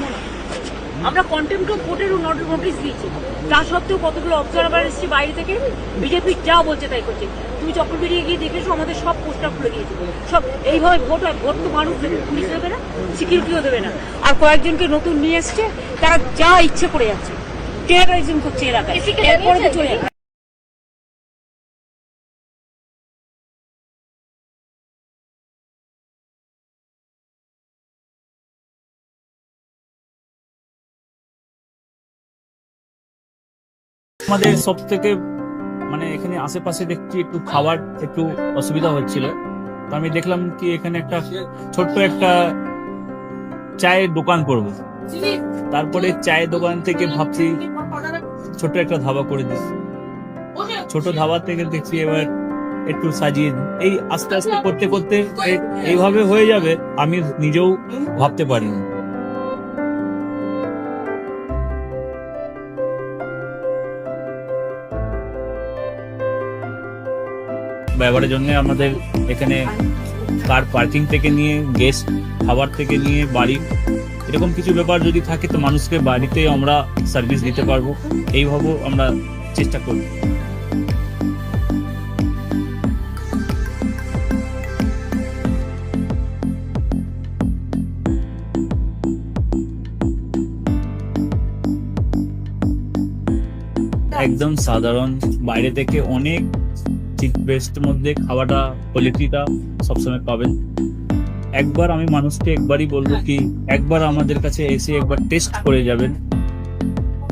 মানবো না। আমরা কন্টেম্পট অফ কোর্টেরও নোটিশ দিয়েছি, তা সত্ত্বেও কতগুলো অবজারভার এসেছে বাইরে থেকে, বিজেপি যা বলছে তাই করছে। তুমি চক্রবেড়িয়ে গিয়ে দেখেছো আমাদের সব পোস্টার খুলে দিয়েছে, সব এইভাবে ভোট হয়। ভোট তো মানুষ দেবে, পুলিশ দেবে না, সিকিউরিটিও দেবে না। আর কয়েকজনকে নতুন নিয়ে এসছে, তারা যা ইচ্ছে করে যাচ্ছে, টেরারিজম করছে এলাকায়, এরপরে তো চলে যাবে। আমাদের সব থেকে মানে এখানে আশেপাশে দেখছি একটু খাবার একটু অসুবিধা হচ্ছিল, তো আমি দেখলাম কি এখানে একটা ছোট্ট একটা চায়ের দোকান করব। তারপরে চায়ের দোকান থেকে ভাবছি ছোট একটা ধাবা করে দিই। ছোট ধাবা থেকে দেখছি এবার একটু সাজিয়ে দিই। এই আস্তে আস্তে করতে করতে এইভাবে হয়ে যাবে আমি নিজেও ভাবতে পারিনি। ব্যবহারের জন্য আমাদের এখানে কার পার্কিং থেকে নিয়ে গেস্ট খাবার থেকে নিয়ে বাড়ি এরকম কিছু ব্যাপার যদি থাকে তো মানুষকে বাড়িতে আমরা সার্ভিস দিতে পারবো, এইভাবে আমরা চেষ্টা করব। একদম সাধারণ, বাইরে থেকে অনেক চিপ বেস্টের মধ্যে খাওয়াটা কোয়ালিটিটা সবসময় পাবেন। একবার আমি মানুষকে একবারই বলবো কি একবার আমাদের কাছে এসে একবার টেস্ট করে যাবেন।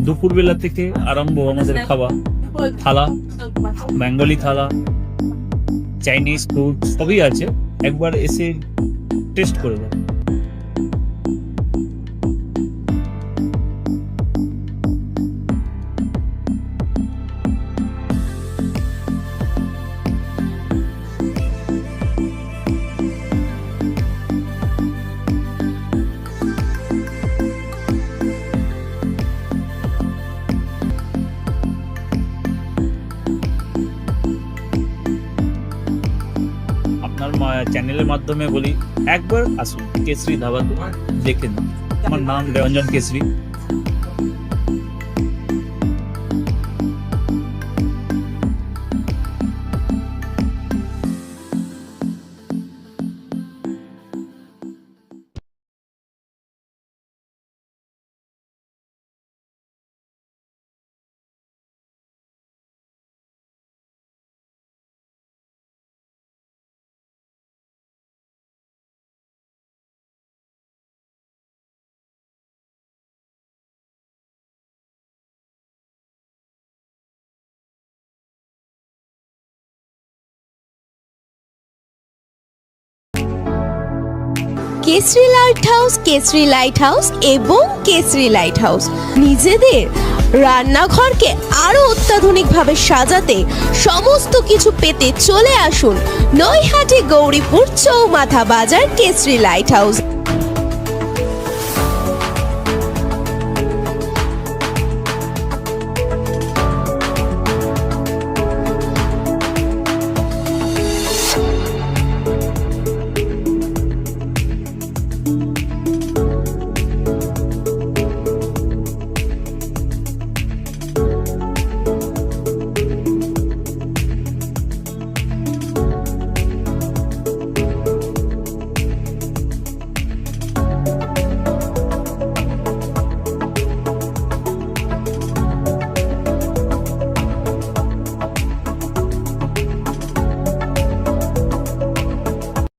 দুপুরবেলা থেকে আরম্ভ আমাদের খাওয়া, থালা, বেঙ্গলি থালা, চাইনিজ ফুড সবই আছে, একবার এসে টেস্ট করে যাবেন। চ্যানেলের মাধ্যমে বলি একবার আসুন কেশরী ধাবাতে, দেখে নিন। আমার নাম Ranjan Keshari. Keshari lighthouse, Keshari lighthouse এবং কেশরী লাইট হাউস নিজেদের রান্নাঘরকে আরো অত্যাধুনিকভাবে সাজাতে সমস্ত কিছু পেতে চলে আসুন নৈহাটি গৌরীপুর চৌমাথা বাজার কেশরী লাইট হাউস।